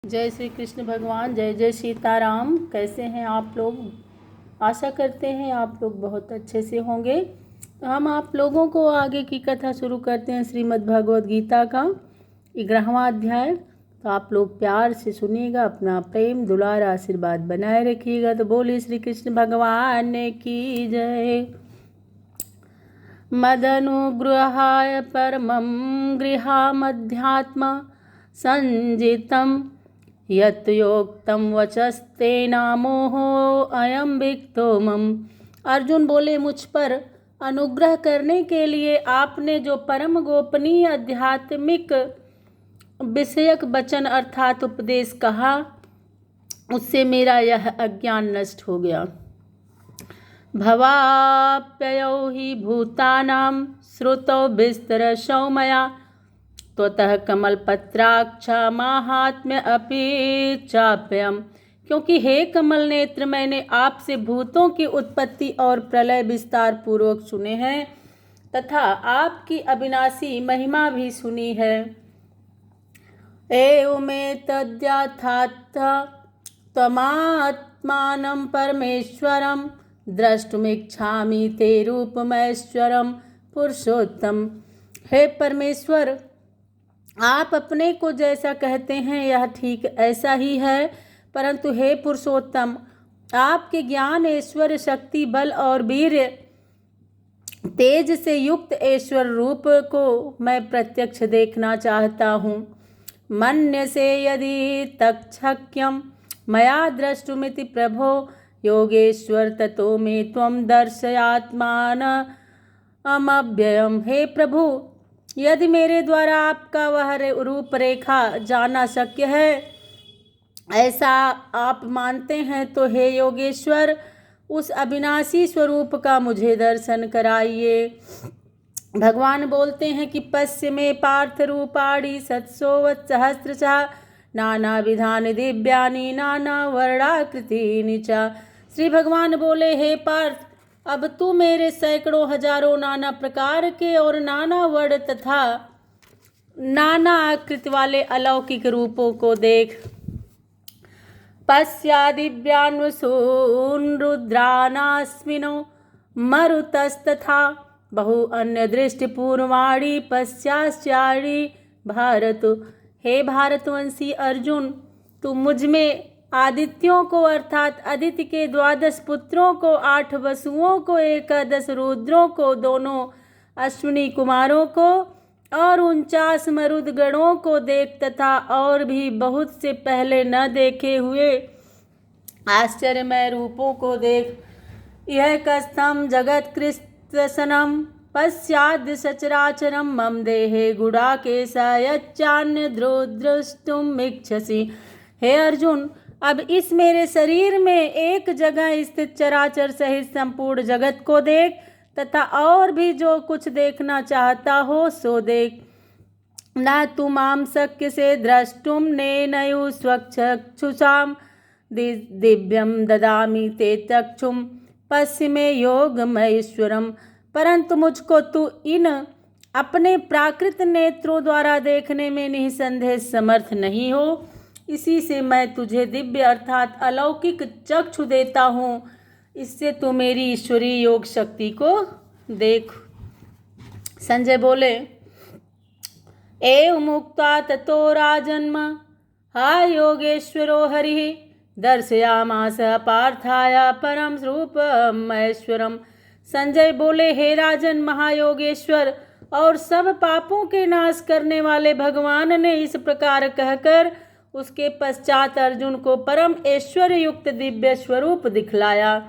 जय श्री कृष्ण भगवान। जय जय सीताराम। कैसे हैं आप लोग? आशा करते हैं आप लोग बहुत अच्छे से होंगे। हम आप लोगों को आगे की कथा शुरू करते हैं श्रीमद् भगवद गीता का 11वां अध्याय। तो आप लोग प्यार से सुनिएगा, अपना प्रेम दुलार आशीर्वाद बनाए रखिएगा। तो बोलिए श्री कृष्ण भगवान की जय। मदनुगृहाय परमं गृहामध्यात्म संजितम् यत् योक्तं वचस्तेन मोहो अयम विक्तो मम। अर्जुन बोले, मुझ पर अनुग्रह करने के लिए आपने जो परम गोपनीय आध्यात्मिक विषयक वचन अर्थात उपदेश कहा, उससे मेरा यह अज्ञान नष्ट हो गया। भवाप्ययौ हि भूतानां श्रुतौ विस्तरशौ मया त्वतः कमलपत्राक्ष माहात्म्य अपि चाप्ययम्। क्योंकि हे कमल नेत्र, मैंने आपसे भूतों की उत्पत्ति और प्रलय विस्तार पूर्वक सुने हैं तथा आपकी अविनाशी महिमा भी सुनी है। एवमेतद्यथाथ त्वमात्मानं परमेश्वरं द्रष्टुमिच्छामि ते रूपमैश्वरं पुरुषोत्तम। हे परमेश्वर, आप अपने को जैसा कहते हैं यह ठीक ऐसा ही है, परंतु हे पुरुषोत्तम, आपके ज्ञान, ऐश्वर्य, शक्ति, बल और वीर्य तेज से युक्त ऐश्वर रूप को मैं प्रत्यक्ष देखना चाहता हूँ। मन्यसे यदि तच्छक्यं मया द्रष्टुमिति प्रभो योगेश्वर ततो मे त्वं दर्शयात्मानमव्ययम्। हे प्रभु, यदि मेरे द्वारा आपका वह रूपरेखा जाना शक्य है, ऐसा आप मानते हैं, तो हे योगेश्वर, उस अविनाशी स्वरूप का मुझे दर्शन कराइए। भगवान बोलते हैं कि पश्य में पार्थ रूपाणि सहस्रशः नाना विधानि दिव्यानि नाना वर्णाकृतीनि च। श्री भगवान बोले, हे पार्थ, अब तू मेरे सैकड़ों हजारों नाना प्रकार के और नाना वर्ण तथा नाना आकृति वाले अलौकिक रूपों को देख। पश्या दिव्यान्वसून् रुद्रानास्मिनो मरुतस्तथा बहु अन्य दृष्टि पूर्वाणि पश्चाश्चारि भारत। हे भारतवंशी अर्जुन, तू मुझ में आदित्यों को अर्थात अदिति के 12 पुत्रों को, 8 वसुओं को, 11 रुद्रों को, दोनों अश्विनी कुमारों को और 49 मरुद गणों को देख तथा और भी बहुत से पहले न देखे हुए आश्चर्यमय रूपों को देख। यह कस्थम जगत कृष्णसनम पश्चाद्य सचराचरम मम देहे गुडाकेश यच्चान्य द्रष्टुम इच्छसि। हे अर्जुन, अब इस मेरे शरीर में एक जगह स्थित चराचर सहित संपूर्ण जगत को देख तथा और भी जो कुछ देखना चाहता हो सो देख। न तु मां शक्य से द्रष्टुम नेनयु स्वचक्षुषां दिव्यम ददामि ते चक्षुम पश्य मे योगमैश्वरम। परंतु मुझको तू इन अपने प्राकृत नेत्रों द्वारा देखने में निसंदेह समर्थ नहीं हो, इसी से मैं तुझे दिव्य अर्थात अलौकिक चक्षु देता हूँ। इससे तू मेरी ईश्वरीय योग शक्ति को देख। संजय बोले, एवं मुक्ता ततो राजन्म हा योगेश्वरो हरिः दर्शयामास पार्थाय परम रूपम ऐश्वरम। संजय बोले, हे राजन, महायोगेश्वर और सब पापों के नाश करने वाले भगवान ने इस प्रकार कहकर उसके पश्चात अर्जुन को परम ऐश्वर्य युक्त दिव्य स्वरूप दिखलाया।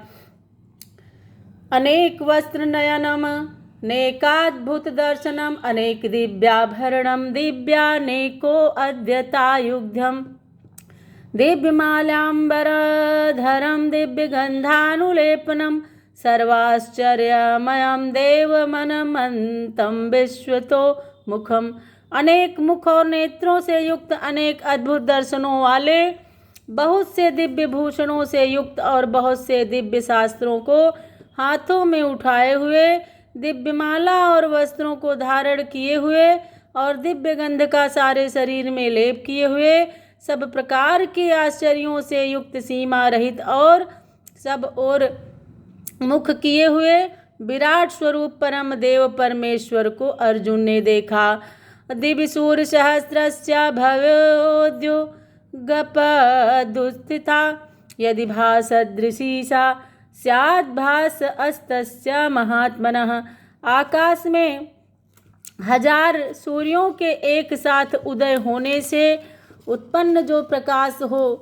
अनेक वस्त्र नयनम नेकाद्भुत दर्शनम अनेक दिव्याभरणम दिव्यानेको अद्यतायुग्ध्यम दिव्यमाल्याम्बरधरम दिव्यगंधानुलेपनम सर्वाश्चर्यमयम देवमनमंतं विश्वतो मुखम। अनेक मुख और नेत्रों से युक्त, अनेक अद्भुत दर्शनों वाले, बहुत से दिव्य भूषणों से युक्त और बहुत से दिव्य शास्त्रों को हाथों में उठाए हुए, दिव्यमाला और वस्त्रों को धारण किए हुए और दिव्य गंध का सारे शरीर में लेप किए हुए सब प्रकार के आश्चर्यों से युक्त, सीमा रहित और सब ओर मुख किए हुए विराट स्वरूप परम देव परमेश्वर को अर्जुन ने देखा। दिव्य सूर्य सहस्रस्य भवोद्युगपदुत्थिता यदि भासदृशी सा स्याद् भास अस्तस्य महात्मनः। आकाश में 1000 सूर्यों के एक साथ उदय होने से उत्पन्न जो प्रकाश हो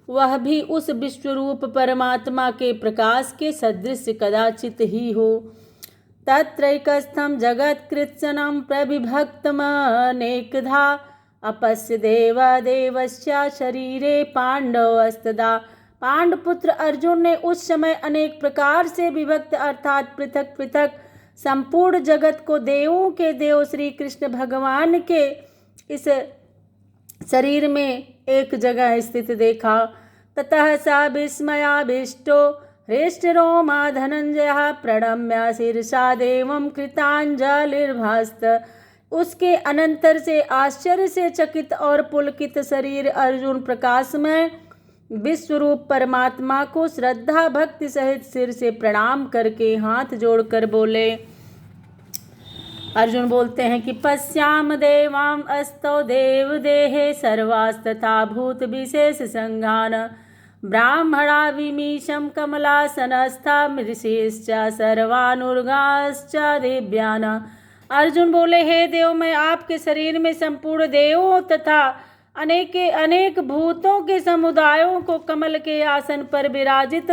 वह भी उस विश्वरूप परमात्मा के प्रकाश के सदृश कदाचित ही हो। तत्रैकस्थं जगत्कृत्स्नं प्रविभक्तमनेकधा अपस्य देवदेवस्य शरीरे पांडवस्तदा। पांडुपुत्र अर्जुन ने उस समय अनेक प्रकार से विभक्त अर्थात पृथक पृथक संपूर्ण जगत को देवों के देव श्री कृष्ण भगवान के इस शरीर में एक जगह स्थित देखा। ततः स विस्मयाविष्टो हृष्टरोमा धनंजय प्रणम्य शीर्षा देवं कृतांजलिर्भास्त। उसके अनंतर से आश्चर्य से चकित और पुलकित शरीर अर्जुन प्रकाशमय विश्वरूप परमात्मा को श्रद्धा भक्ति सहित सिर से प्रणाम करके हाथ जोड़कर बोले। अर्जुन बोलते हैं कि पश्याम देवाम अस्तौ देव देहे सर्वास्तथा भूत विशेष संघान ब्राह्मणा विमीशम कमलासनस्था ऋषिश्च सर्वानुर्गाश्च दिव्यान। अर्जुन बोले, हे देव, मैं आपके शरीर में संपूर्ण देवों तथा अनेक भूतों के समुदायों को, कमल के आसन पर विराजित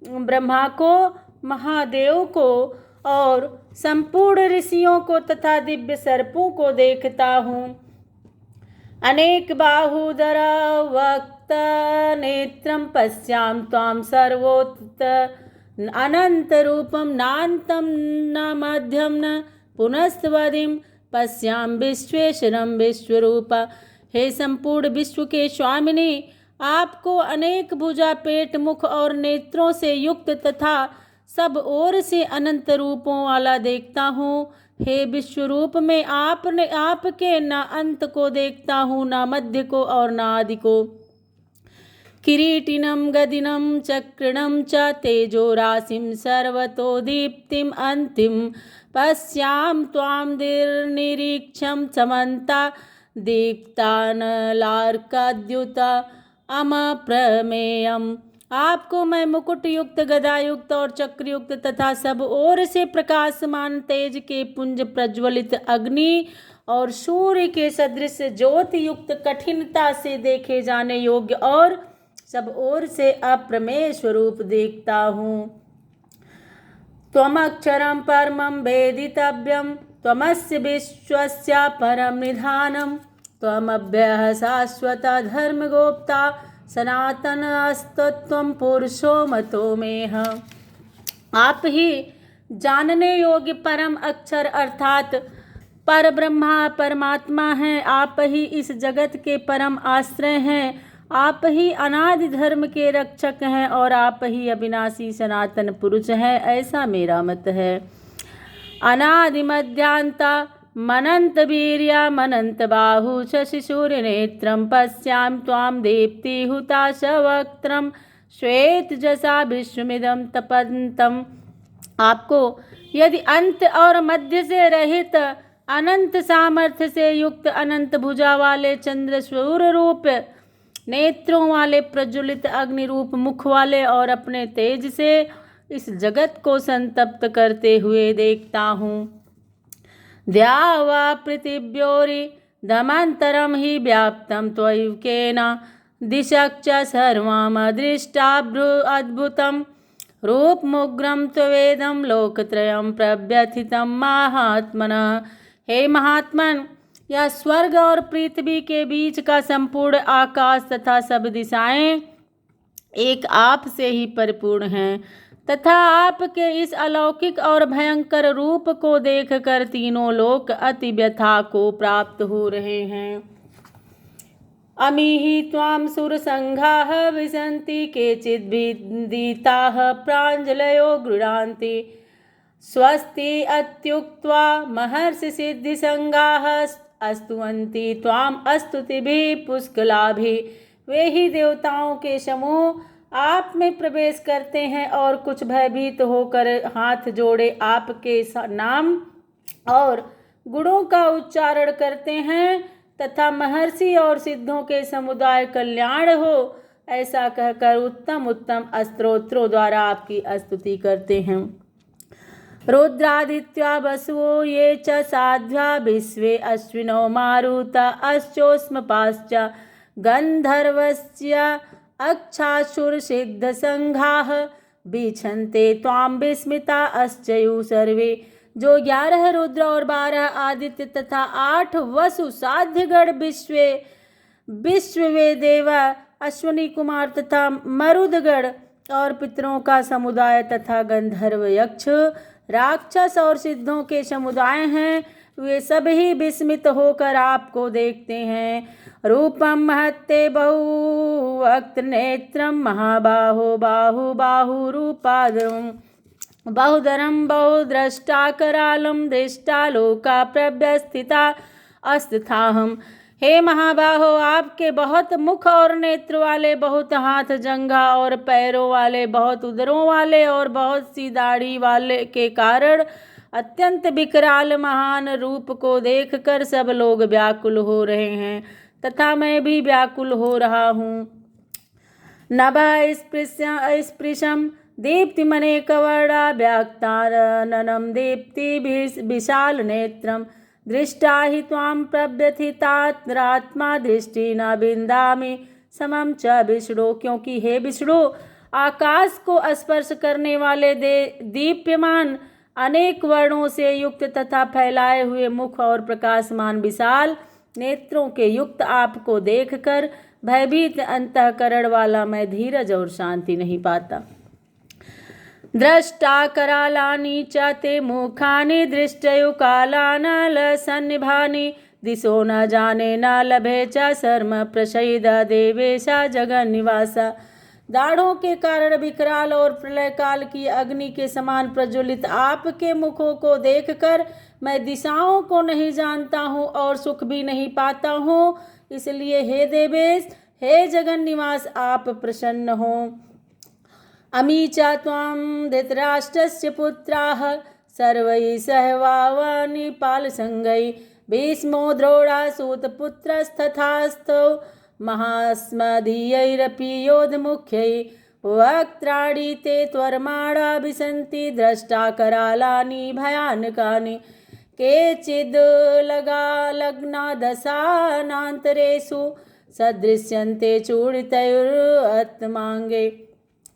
ब्रह्मा को, महादेव को और संपूर्ण ऋषियों को तथा दिव्य सर्पों को देखता हूँ। अनेक बाहुदर वक्त नेत्रम पश्याम त्वाम सर्वोत्त अनंत रूपम नान्तं न मध्यम न पुनस्त्वदिम पश्याम विश्वेश्वरम विश्वरूपा। हे संपूर्ण विश्व के स्वामिनी, आपको अनेक भुजा, पेट, मुख और नेत्रों से युक्त तथा सब ओर से अनंत रूपों वाला देखता हूँ। हे विश्वरूप, मैं आपके न अंत को देखता हूँ, न मध्य को और न आदि को। किरीटिनं गदिनं चक्रणं च तेजो राशिं सर्वतो दीप्तिम अंतिम पश्याम त्वां निर्निरीक्षं समन्ता दीप्तानलार्काद्युत अमप्रमेयम्। आपको मैं मुकुट युक्त, गदा युक्त और चक्र युक्त तथा सब ओर से प्रकाशमान तेज के पुंज, प्रज्वलित अग्नि और सूर्य के सदृश ज्योति युक्त, कठिनता से देखे जाने योग्य और सब ओर से अप्रमेय स्वरूप देखता हूँ। त्वमक्षरं परमं वेदितव्यं त्वमस्य विश्वस्य परम निधानम् त्वमव्ययः शाश्वतः धर्मगोप्ता सनातनस्तत्त्वं पुरुषो मतो मेह। आप ही जानने योग्य परम अक्षर अर्थात पर ब्रह्मा परमात्मा हैं। आप ही इस जगत के परम आश्रय हैं। आप ही अनादि धर्म के रक्षक हैं और आप ही अविनाशी सनातन पुरुष हैं, ऐसा मेरा मत है। अनादि मध्यांता मनंत वीर्या मनंत बाहु शशिशूर्य नेत्रम पश्याम त्वाम दीप्ति हुताशवक्त्रम श्वेत जसा विश्वमिदं तपन्तम। आपको यदि अंत और मध्य से रहित, अनंत सामर्थ्य से युक्त, अनंत भुजा वाले, चंद्र स्वरूप रूप नेत्रों वाले, प्रज्वलित अग्नि रूप मुख वाले और अपने तेज से इस जगत को संतप्त करते हुए देखता हूँ। द्यावा पृथिव्योरि दमन्तरं हि व्याप्तं त्वयैकेन दिशश्च सर्वमदृष्टाभ्रु अद्भुतं रूपमुग्रं त्वेदं लोकत्रयं प्रव्यथितं महात्मनः। हे महात्मन, यह स्वर्ग और पृथ्वी के बीच का संपूर्ण आकाश तथा सब दिशाएं एक आप से ही परिपूर्ण हैं तथा आपके इस अलौकिक और भयंकर रूप को देखकर तीनों लोक अति व्यथा को प्राप्त हो रहे हैं। अमीहि त्वां सुरसंघाः विशन्ति केचिद्विदिताः प्राञ्जलयो गृह्णान्ति स्वस्ति अत्युक्त्वा महर्षि सिद्धिसंगाः स्तुवन्ति त्वाम् स्तुतिभिः पुष्कलाभिः। वे ही देवताओं के समूह आप में प्रवेश करते हैं और कुछ भयभीत होकर हाथ जोड़े आपके नाम और गुणों का उच्चारण करते हैं तथा महर्षि और सिद्धों के समुदाय कल्याण हो ऐसा कहकर उत्तम उत्तम स्तोत्रों द्वारा आपकी स्तुति करते हैं। रुद्रादित्या वसुओ ये च साध्वा विश्वे अश्विनो मारुत अश्चोष्मपाश्च गंधर्वस्य अक्षासुरसिद्धसंघाः बीछन्ते त्वां विस्मिता अस्चयु सर्वे। जो 11 रुद्र और 12 आदित्य तथा 8 वसु साध्यगण विश्वे देवा अश्विनी कुमार तथा मरुदगण और पितरों का समुदाय तथा गंधर्व यक्ष राक्षस और सिद्धों के समुदाय हैं, वे सभी विस्मित होकर आपको देखते हैं। रूपम महत्ते बहुवक्त नेत्रम महाबाहो बाहुरूपादरम बहुधरम बहुद्रष्टा करालम दृष्टा लोका प्रव्यस्थिता अस्थिताहम। हे महाबाहो, आपके बहुत मुख और नेत्र वाले, बहुत हाथ जंघा और पैरों वाले, बहुत उदरों वाले और बहुत सी दाढ़ी वाले के कारण अत्यंत विकराल महान रूप को देखकर सब लोग व्याकुल हो रहे हैं तथा मैं भी व्याकुल हो रहा हूँ। नभः स्पृशम दीप्तिमने कवर्णा व्याक्ताननं दीप्ति विशाल नेत्रम दृष्टा हि त्वां प्रव्यथितात्मा दृष्टि न बिंदामि समम च विष्णु। क्योंकि हे विष्णु, आकाश को स्पर्श करने वाले दीप्यमान अनेक वर्णों से युक्त तथा फैलाए हुए मुख और प्रकाशमान विशाल नेत्रों के युक्त आपको देखकर भयभीत अंतःकरण वाला मैं धीरज और शांति नहीं पाता। दृष्टा करालानि च ते मुखानि दृष्टयु कालानलसन्निभानि दिशो न जाने न लभे च शर्म प्रसीद देवेशा जगन्निवासा। दाढ़ों के कारण विकराल और प्रलय काल की अग्नि के समान प्रज्वलित आपके मुखों को देखकर मैं दिशाओं को नहीं जानता हूँ और सुख भी नहीं पाता हूँ। इसलिए हे देवेश, हे जगन्निवास, आप प्रसन्न हो। अमी च त्वां धृतराष्ट्रस्य पुत्राः सर्वैः सहवावनि पालसंगैः भीष्मो द्रोणासूतपुत्रस्तथास्तौ महास्मदीयैरपि योधमुख्यैः वक्त्राणि ते त्वरमाणा विशन्ति दृष्टा करालानि भयानकानि केचिद् लग्नादशानान्तरेषु सदृश्यन्ते चूड़ितैरात्माङ्गे।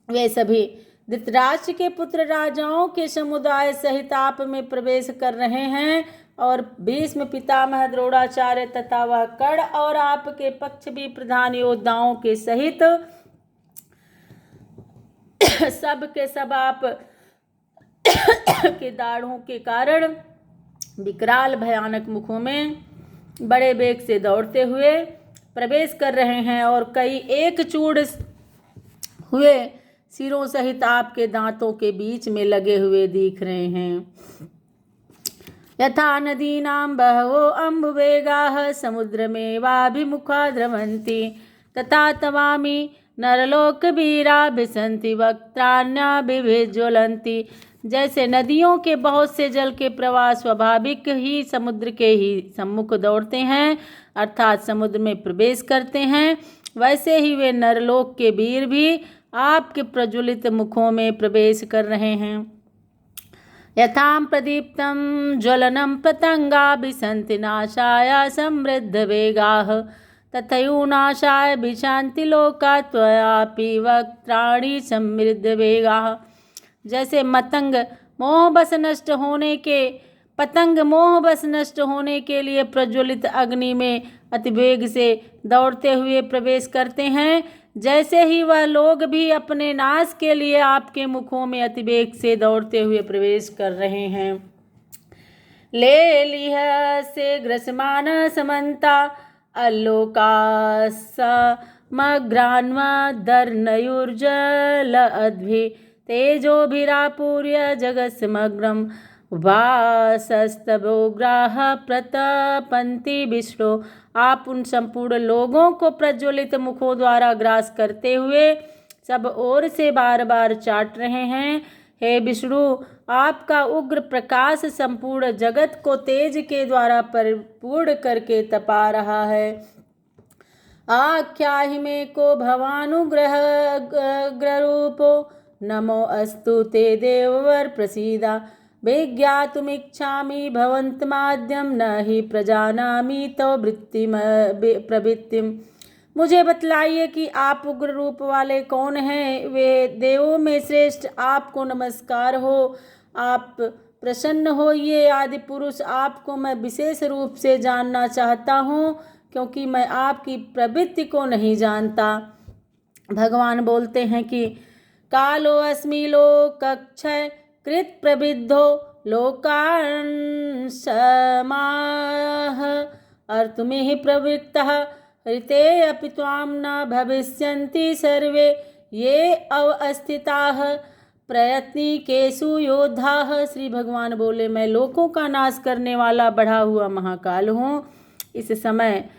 वे सभी धृतराष्ट्र के पुत्र राजाओं के समुदाय सहित आप में प्रवेश कर रहे हैं और भीष्म पितामह द्रोणाचार्य तथा वह कर्ण और आपके पक्ष भी प्रधान योद्धाओं के सहित सब के सब आप के दाढ़ों के कारण विकराल भयानक मुखों में बड़े वेग से दौड़ते हुए प्रवेश कर रहे हैं और कई एक चूड़ हुए सिरों सहित आपके दांतों के बीच में लगे हुए दिख रहे हैं। यथा नदीनां बहवो अम्बुवेगाः समुद्रमेवाभिमुखा द्रवन्ति तथा तवामि नरलोकवीरा विसन्ति वक्त्राण्यभिज्वलन्ति। जैसे नदियों के बहुत से जल के प्रवाह स्वाभाविक ही समुद्र के ही सम्मुख दौड़ते हैं अर्थात समुद्र में प्रवेश करते हैं, वैसे ही वे नरलोक के वीर भी आपके प्रज्वलित मुखों में प्रवेश कर रहे हैं। यथां प्रदीप्तं ज्वलनं पतंगा विशन्ति नाशाय समृद्ध वेगाः तथैवनाशाय विशान्ति लोका त्वयापि वक्त्राणि समृद्ध वेगाः। जैसे पतंग मोहवश नष्ट होने के लिए प्रज्वलित अग्नि में अतिवेग से दौड़ते हुए प्रवेश करते हैं, जैसे ही वह लोग भी अपने नाश के लिए आपके मुखों में अतिवेग से दौड़ते हुए प्रवेश कर रहे हैं। ले लिह से ग्रसमान समन्ता अल्लोकासमग्रान्वदर्नयुर्जल अद्भि तेजोभिरापूर्य जगत्समग्रम वासस्तवोग्राह प्रतपन्ति विष्णु। आप उन संपूर्ण लोगों को प्रज्वलित मुखों द्वारा ग्रास करते हुए सब ओर से बार बार चाट रहे हैं। हे विष्णु, आपका उग्र प्रकाश संपूर्ण जगत को तेज के द्वारा परिपूर्ण करके तपा रहा है। आख्याहि मे को भवानुग्रह ग्ररूपो, नमो अस्तु ते देववर प्रसीदा। विज्ञातुमिच्छामि भवन्तमाद्यं, न हि प्रजानामि तो प्रवृत्तिम। मुझे बतलाइए कि आप उग्र रूप वाले कौन हैं। वे देवों में श्रेष्ठ, आपको नमस्कार हो। आप प्रसन्न होइए आदि पुरुष, आपको मैं विशेष रूप से जानना चाहता हूँ, क्योंकि मैं आपकी प्रवृत्ति को नहीं जानता। भगवान बोलते हैं कि कालो अस्मि लोकक्षय कृत प्रविद्धो लोकान् समाह अर्तुमिहि प्रवृत्तः ऋते अपि त्वां न भविष्यन्ति सर्वे ये अवस्थिताः प्रयत्निकेषु योद्धाः। श्री भगवान बोले, मैं लोकों का नाश करने वाला बढ़ा हुआ महाकाल हूँ। इस समय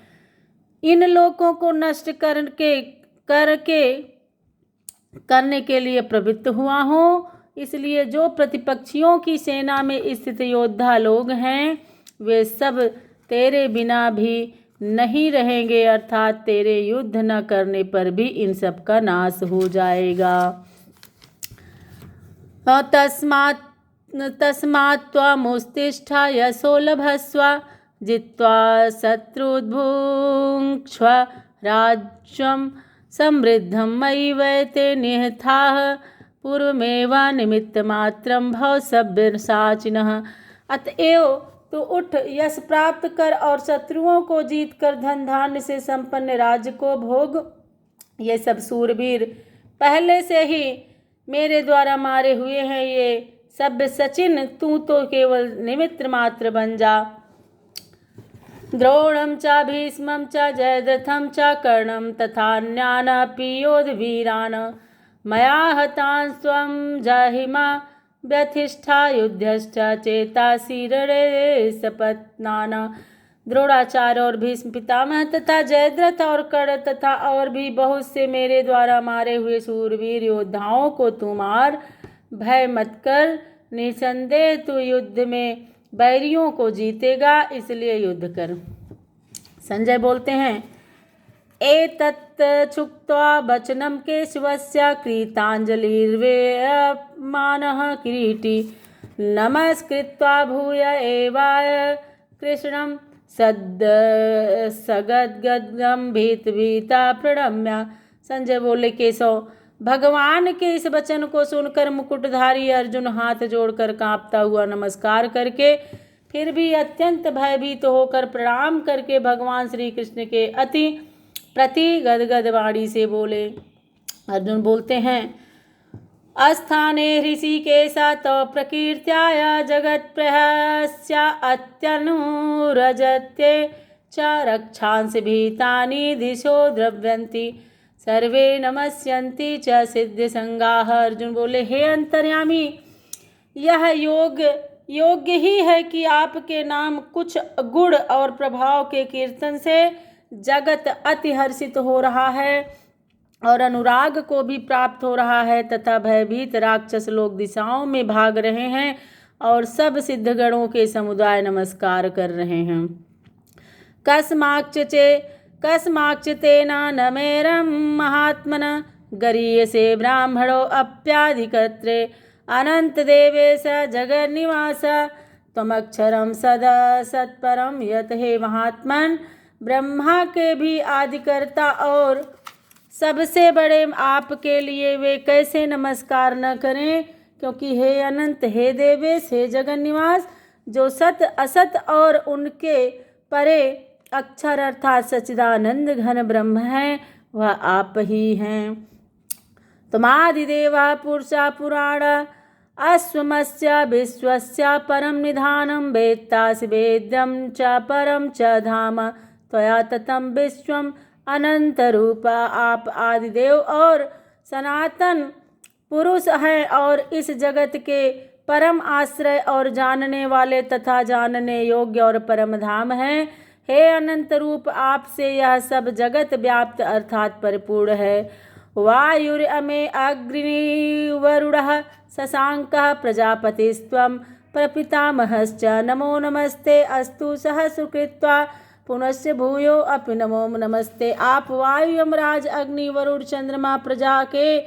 इन लोकों को नष्ट करने के लिए प्रवृत्त हुआ हूँ। इसलिए जो प्रतिपक्षियों की सेना में स्थित योद्धा लोग हैं, वे सब तेरे बिना भी नहीं रहेंगे, अर्थात तेरे युद्ध न करने पर भी इन सब का नाश हो जाएगा। तस्मात् त्वमुत्तिष्ठ यशो लभस्व, जित्वा शत्रुद्भुङ्क्ष्व राज्यं समृद्धं मयि वैते निहताः पूर्वमेव निमित्तमात्रं भव सव्यसाचिनः। अतएव तो उठ, यश प्राप्त कर और शत्रुओं को जीत कर धन धान्य से संपन्न राज्य को भोग। ये सब सूरवीर पहले से ही मेरे द्वारा मारे हुए हैं। ये सभ्य सचिन, तू तो केवल निमित्त मात्र बन जा। द्रोणं च भीष्मं च जयद्रथं च कर्णं तथान्यानपि योधवीरान् मया हतान् स्वं जहिमा व्यथिष्ठा युद्धश्च चेतासि रणरे सपत्नान्। द्रोणाचार्य और भीष्म पितामह तथा जयद्रथ और कर्ण तथा और भी बहुत से मेरे द्वारा मारे हुए सूरवीर योद्धाओं को तू मार। भय मत कर, निसंदेह तू युद्ध में बैरियों को जीतेगा, इसलिए युद्ध कर। संजय बोलते हैं, एतत् छुक्त्वा वचनं केशवस्य कृताञ्जलिर्वेयमानः किरीटी नमस्कृत्वा भूय एवाय कृष्णं सगद्गदं भीता प्रणम्य। संजय बोले, केशव, भगवान के इस वचन को सुनकर मुकुटधारी अर्जुन हाथ जोड़कर कांपता हुआ नमस्कार करके फिर भी अत्यंत भयभीत होकर प्रणाम करके भगवान श्री कृष्ण के प्रति गदगद वाणी से बोले। अर्जुन बोलते हैं, अस्थाने ऋषिकेश तव प्रकीर्त्या जगत्प्रहस्य अत्यनुरजते च रक्षांसि भीतानि दिशो द्रव्यन्ति सर्वे नमस्यन्ति च सिद्धसंगाः। अर्जुन बोले, हे अंतर्यामी, यह योग्य ही है कि आपके नाम कुछ गुण और प्रभाव के कीर्तन से जगत अति हर्षित हो रहा है और अनुराग को भी प्राप्त हो रहा है, तथा भयभीत राक्षस लोग दिशाओं में भाग रहे हैं और सब सिद्धगणों के समुदाय नमस्कार कर रहे हैं। कस्माच्चतेन नमेरं महात्मन गरीयसे ब्राह्मणो अप्याधिकत्रे अनंत देवेश जगन्निवास त्वमक्षरं सदा सत्परम यत। हे महात्मन, ब्रह्मा के भी आदिकर्ता और सबसे बड़े आपके लिए वे कैसे नमस्कार न करें, क्योंकि हे अनंत, हे देवेश, हे जगन्निवास, जो सत असत और उनके परे अक्षर अर्थात सच्चिदानंद घन ब्रह्म है, वह आप ही हैं। त्वमादिदेवः पुरुषः पुराण अस्वमस्य विश्वस्य परम निधानं वेत्तासि वेद्यं च परम च धाम त्वया ततं विश्वम अनंत रूपा। आप आदिदेव और सनातन पुरुष हैं और इस जगत के परम आश्रय और जानने वाले तथा जानने योग्य और परम धाम हैं। हे अनंत रूप, आपसे यह सब जगत व्याप्त अर्थात परिपूर्ण है। वायुरमे अग्निवरुणः शशांकः प्रजापतिस्त्वं प्रपितामहश्च नमो नमस्ते अस्तु सहस्रकृत्वा पुनश्च भूयो अपि नमो नमस्ते। आप वायु, यमराज, अग्नि, वरुण, चंद्रमा, प्रजा के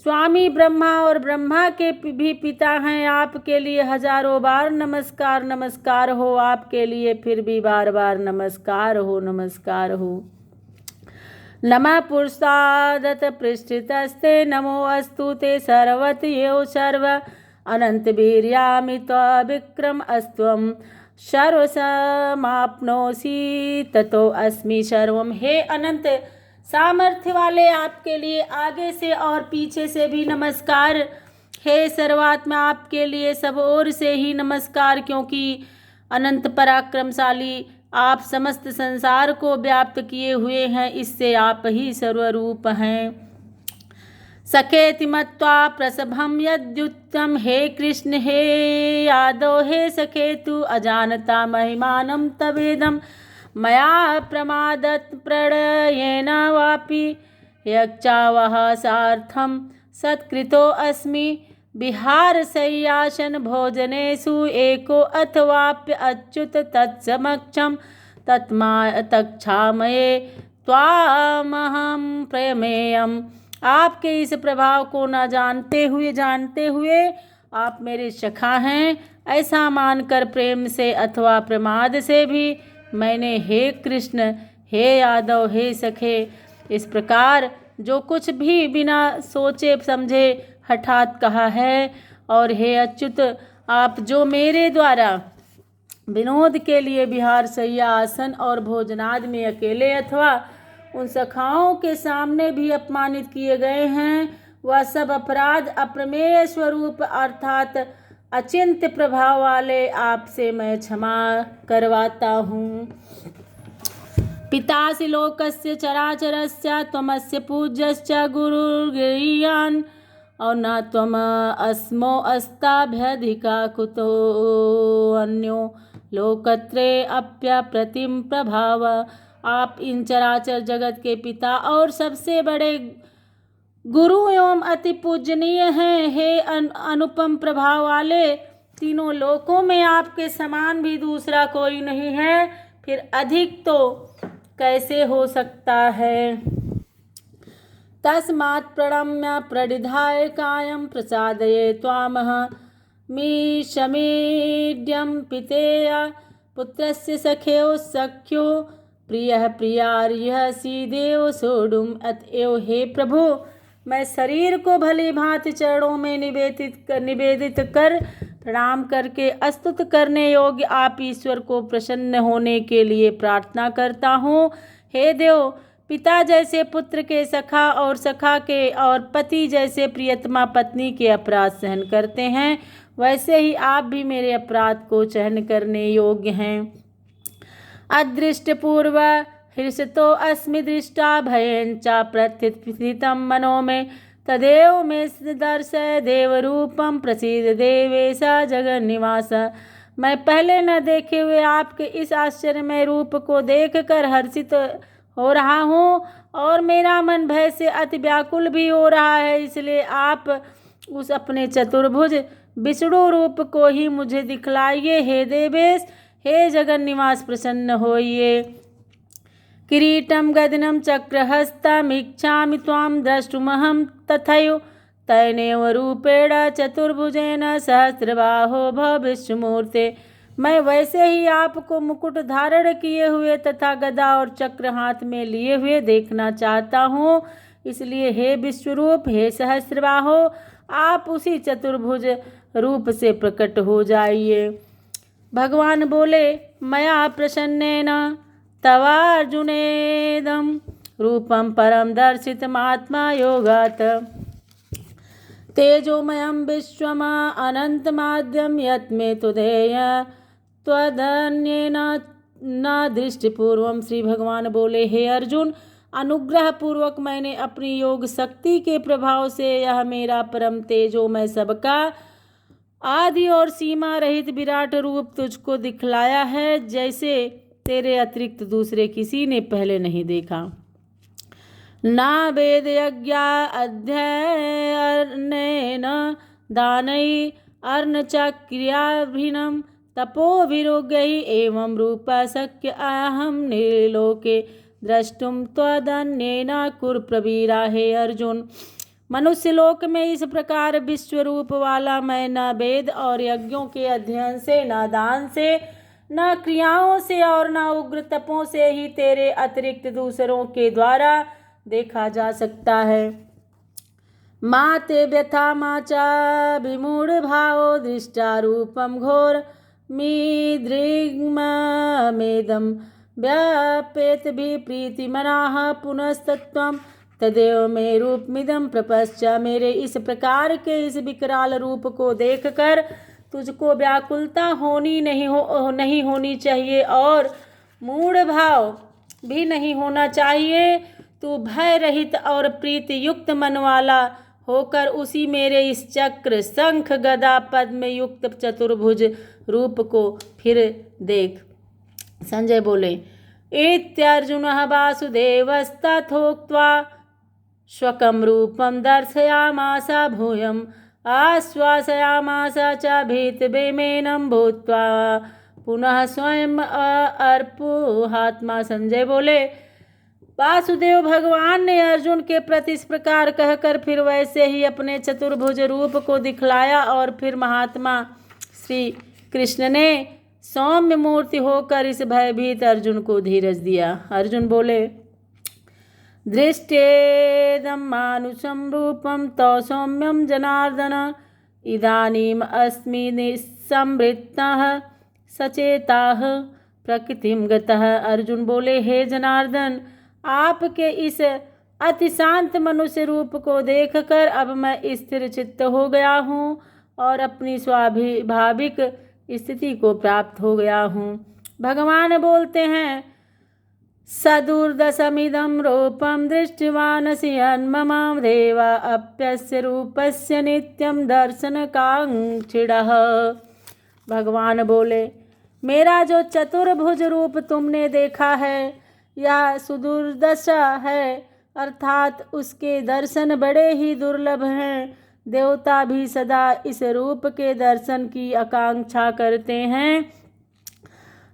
स्वामी ब्रह्मा और ब्रह्मा के भी पिता हैं। आपके लिए हजारों बार नमस्कार नमस्कार हो, आपके लिए फिर भी बार बार नमस्कार हो नमस्कार हो। नमः पुरुषादत पृष्ठतस्ते नमो अस्तु ते सर्वतयो सर्व अनंत वीर्यामित विक्रम अस्त्वं सर्वसमाप्नोषि ततो अस्मि सर्वम। हे अनंत सामर्थ्य वाले, आपके लिए आगे से और पीछे से भी नमस्कार। हे सर्वात्मा, आपके लिए सब ओर से ही नमस्कार, क्योंकि अनंत पराक्रमशाली आप समस्त संसार को व्याप्त किए हुए हैं, इससे आप ही सर्वरूप हैं। सखेति मत्वा प्रसभं यद्युक्तं हे कृष्ण हे यादव हे सखेतु अजानता महिमानं तवेदं मया प्रमादत् प्रणयेन वापि यच्चावः सार्थं सत्कृतो अस्मि विहार शय्यासन भोजनेषु एको अथवाप्य अच्युत तत्समक्षं तत्क्षामये त्वामहं प्रमेयम्। आपके इस प्रभाव को न जानते हुए आप मेरे सखा हैं, ऐसा मानकर प्रेम से अथवा प्रमाद से भी मैंने हे कृष्ण हे यादव हे सखे इस प्रकार जो कुछ भी बिना सोचे समझे हठात कहा है। और हे अच्युत, आप जो मेरे द्वारा विनोद के लिए विहार शय्या आसन और भोजनाद में अकेले अथवा उन सखाओं के सामने भी अपमानित किए गए हैं, वह सब अपराध अप्रमेय स्वरूप अर्थात अचिंत्य प्रभाव वाले आपसे मैं क्षमा करवाता हूँ। पितासि लोकस्य चराचरस्य त्वमस्य पूज्यश्च गुरुर्गरीयान् और न त्वम अस्मो अस्ताभ्यधिका कुतो अन्यो लोकत्रे अप्यप्रतिम प्रभाव। आप इन चराचर जगत के पिता और सबसे बड़े गुरु एवं अति पूजनीय हैं। हे अनुपम प्रभाव वाले, तीनों लोकों में आपके समान भी दूसरा कोई नहीं है, फिर अधिक तो कैसे हो सकता है। तस्मात् प्रणम्य प्रणिधाय कायं प्रसादये त्वामः मीशमीड्यं पितेय पुत्रस्य सख्यो सख्यो प्रियः प्रियार्यः सीदेव सोढुम्। अतएव हे प्रभु, मैं शरीर को भली भांति चरणों में निवेदित कर प्रणाम करके स्तुत करने योग्य आप ईश्वर को प्रसन्न होने के लिए प्रार्थना करता हूँ। हे देव, पिता जैसे पुत्र के सखा और सखा के और पति जैसे प्रियतमा पत्नी के अपराध सहन करते हैं, वैसे ही आप भी मेरे अपराध को सहन करने योग्य हैं। अदृष्टपूर्व हृषतो अस्मि दृष्टा भयं च प्रथितं मनो में तदेव मे दर्शय देवरूपं प्रसीद देवेश जगन्निवास। मैं पहले न देखे हुए आपके इस आश्चर्यमय रूप को देखकर हर्षित हो रहा हूँ और मेरा मन भय से अति व्याकुल भी हो रहा है, इसलिए आप उस अपने चतुर्भुज विष्णु रूप को ही मुझे दिखलाइए। हे देवेश, हे जगन्निवास, प्रसन्न होइए। किरीटं गदिनं चक्रहस्तमिच्छामि त्वां द्रष्टुमहं तथैव तैनेव रूपेण चतुर्भुजेन सहस्रबाहो भव विष्णुमूर्ते। मैं वैसे ही आपको मुकुट धारण किए हुए तथा गदा और चक्र हाथ में लिए हुए देखना चाहता हूँ, इसलिए हे विश्वरूप, हे सहस्रबाहो, आप उसी चतुर्भुज रूप से प्रकट हो जाइए। भगवान बोले, मया प्रसन्नेन तवार्जुनेदं रूपं परम दर्शितमात्मा योगात् तेजोमयं विश्वम् अनन्तमाद्यं यत् मे तुधेय त्वदन्येन न दृष्टिपूर्वम। श्री भगवान बोले, हे अर्जुन, अनुग्रह पूर्वक मैंने अपनी योग शक्ति के प्रभाव से यह मेरा परम तेजोमय सबका आदि और सीमा रहित विराट रूप तुझको दिखलाया है, जैसे तेरे अतिरिक्त दूसरे किसी ने पहले नहीं देखा। ना वेद यज्ञा अध्ययनेन दानै अर्न च क्रियाभिन्नं तपोभिरुग्यैः एवं रूप शक्य अहं निर्लोके द्रष्टुम त्वदन्येन कुरु प्रवीरा। हे अर्जुन, मनुष्य लोक में इस प्रकार विश्व रूप वाला मैं न वेद और यज्ञों के अध्ययन से, न दान से, न क्रियाओं से और न उग्र तपों से ही तेरे अतिरिक्त दूसरों के द्वारा देखा जा सकता है। मा ते व्यथा मा च विमूढ़ भावो दृष्टा रूपम घोर मीदृग्मेदं व्यापेत भी प्रीति मनाः पुनस्तत्वम तदेव मे रूपमिदं प्रपश्च। मेरे इस प्रकार के इस विकराल रूप को देखकर तुझको व्याकुलता नहीं होनी चाहिए और मूढ़ भाव भी नहीं होना चाहिए। तू भय रहित और प्रीति युक्त मन वाला होकर उसी मेरे इस चक्र शंख गदा पद्म युक्त चतुर्भुज रूप को फिर देख। संजय बोले, इत्यर्जुनः वासुदेवस्तथोक्त्वा स्वकं रूपं दर्शयामास भूयम् आश्वासयामास च भीतभीमेनं भूत्वा पुनः स्वयं अर्पुहात्मा। संजय बोले, वासुदेव भगवान ने अर्जुन के प्रति इस प्रकार कहकर फिर वैसे ही अपने चतुर्भुज रूप को दिखलाया और फिर महात्मा श्री कृष्ण ने सौम्य मूर्ति होकर इस भयभीत अर्जुन को धीरज दिया। अर्जुन बोले, दृष्टेदं मानुषं रूपं तव सौम्यं जनार्दन इदानीम अस्मि निसंवृत्तः सचेताः प्रकृतिं गतः। अर्जुन बोले, हे जनार्दन, आपके इस अति शांत मनुष्य रूप को देखकर अब मैं स्थिर चित्त हो गया हूँ और अपनी स्वाभाविक स्थिति को प्राप्त हो गया हूँ। भगवान बोलते हैं, सदुर्दशमिदं रूपं दृष्टवानसि मम देवा अप्यस्य रूपस्य नित्यं दर्शनकांक्षिणः। भगवान बोले, मेरा जो चतुर्भुज रूप तुमने देखा है यह सुदुर्दशा है, अर्थात उसके दर्शन बड़े ही दुर्लभ हैं। देवता भी सदा इस रूप के दर्शन की आकांक्षा करते हैं।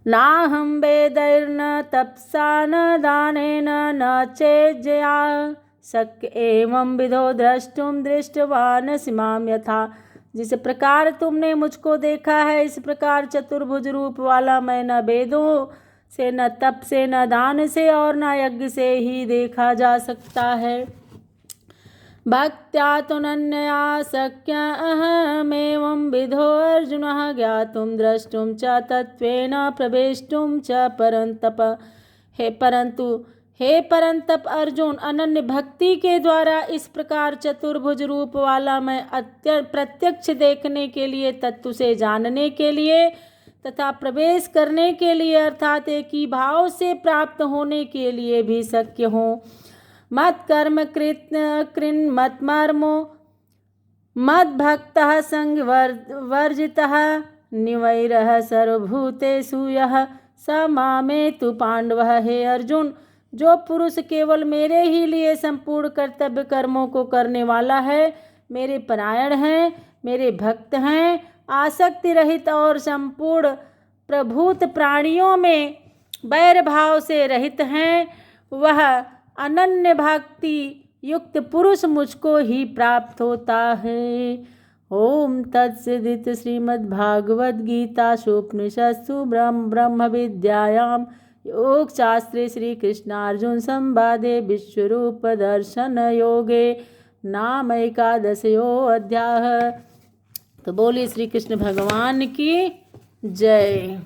नाहं वेदैर्न तपसा न दानेन न चेज्जया शक्य एवं विधो द्रष्टुम दृष्टवानसि मां यथा। जिस प्रकार तुमने मुझको देखा है इस प्रकार चतुर्भुज रूप वाला मैं न वेदों से, न तप से, न दान से और न यज्ञ से ही देखा जा सकता है। भक्त्या तुनन्या शक्य अहमेवं विधो अर्जुनः ज्ञातुं द्रष्टुं च तत्त्वेन प्रवेष्टुं च परन्तप। हे परंतप अर्जुन, अनन्य भक्ति के द्वारा इस प्रकार चतुर्भुज रूप वाला मैं प्रत्यक्ष देखने के लिए, तत्व से जानने के लिए तथा प्रवेश करने के लिए अर्थात एक ही भाव से प्राप्त होने के लिए भी शक्य हो। मत कर्म कृन् मत मर्मो मद भक्तः संग वर्जितः निवैरः सर्वभूतेषु यः स मामेतु पांडवः। हे अर्जुन, जो पुरुष केवल मेरे ही लिए संपूर्ण कर्तव्य कर्मों को करने वाला है, मेरे परायण हैं, मेरे भक्त हैं, आसक्ति रहित और संपूर्ण प्रभूत प्राणियों में वैर भाव से रहित हैं, वह अनन्य भक्ति युक्त पुरुष मुझको ही प्राप्त होता है। ओम तत्सदिति श्रीमद्भागवत गीतासु उपनिषत्सु ब्रह्म विद्यायां योगशास्त्रे श्री कृष्णार्जुन संवादे विश्वरूप दर्शन योगे नाम एकादशयो अध्याय। तो बोलिए श्री कृष्ण भगवान की जय।